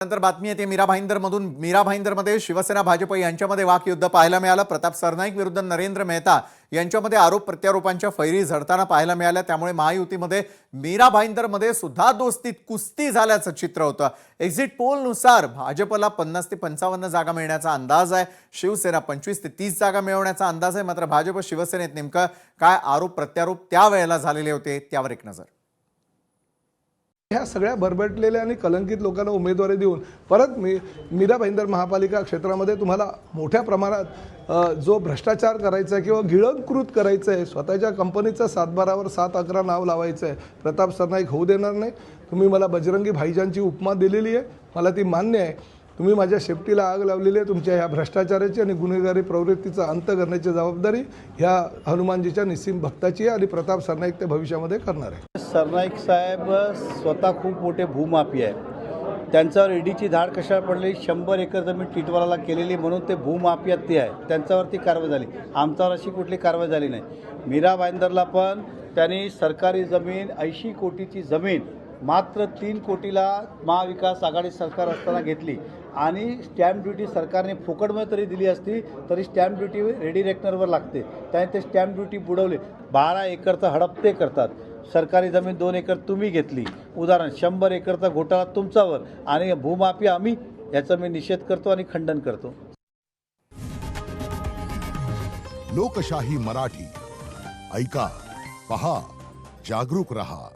नंतर बातमी येते मीरा भाईंदरमधून। मीरा भाईंदरमध्ये शिवसेना भाजप यांच्यामध्ये वाकयुद्ध पाहायला मिळालं। प्रताप सरनाईक विरुद्ध नरेंद्र मेहता यांच्यामध्ये आरोप प्रत्यारोपांच्या फैरी झडताना पाहायला मिळाल्या। त्यामुळे महायुतीमध्ये मीरा भाईंदरमध्ये सुद्धा दोस्तीत कुस्ती झाल्याचं चित्र होतं। एक्झिट पोलनुसार भाजपला 50 ते 55 जागा मिळण्याचा अंदाज आहे। शिवसेना 25 ते 30 जागा मिळवण्याचा अंदाज आहे। मात्र भाजप शिवसेनेत नेमकं काय आरोप प्रत्यारोप त्यावेळेला झालेले होते त्यावर एक नजर। ह्या सगळ्या भरभटलेल्या आणि कलंकित लोकांना उमेदवारी देऊन परत मीरा भाईंदर महापालिका क्षेत्रामध्ये तुम्हाला मोठ्या प्रमाणात जो भ्रष्टाचार करायचा आहे किंवा गिळंकृत करायचं आहे, स्वतःच्या कंपनीचं 7/12वर 7/11 नाव लावायचं आहे, प्रताप सरनाईक होऊ देणार नाही। तुम्ही मला बजरंगी भाईजानची उपमा दिलेली आहे, मला ती मान्य आहे। तुम्ही माझ्या शेपटीला आग लावलेली आहे। तुमच्या ह्या भ्रष्टाचाराची आणि गुन्हेगारी प्रवृत्तीचा अंत करण्याची जबाबदारी ह्या हनुमानजीच्या निस्सीम भक्ताची आहे आणि प्रताप सरनाईक ते भविष्यामध्ये करणार आहे। सरनाईक साहेब स्वतः खूप मोठे भूमाफी आहे। त्यांच्यावर ईडीची धाड कशाला पडली? 100 एकर जमीन टिटवाळाला केलेली म्हणून ते भूमाफियात ते आहे, त्यांच्यावरती कारवाई झाली। आमच्यावर अशी कुठली कारवाई झाली नाही। मीरा भाईंदरला पण त्यांनी सरकारी जमीन 80 कोटीची जमीन मात्र 3 कोटीला महाविकास आघाडी सरकार असताना घेतली आणि स्टॅम्प ड्युटी सरकारने फुकटमध्ये तरी दिली असती तरी स्टॅम्प ड्युटी रेडी रेकनरवर लागते, त्याने ते स्टॅम्प ड्युटी बुडवले। 12 एकरचा हडप ते करतात। सरकारी जमीन 2 एकर तुम्ही घेतली, उदाहरण 100 एकरचा घोटाळा तुमच्यावर आणि भूमाफी आम्ही, याचा मी निषेध करतो आणि खंडन करतो। लोकशाही मराठी ऐका, पहा, जागरूक रहा।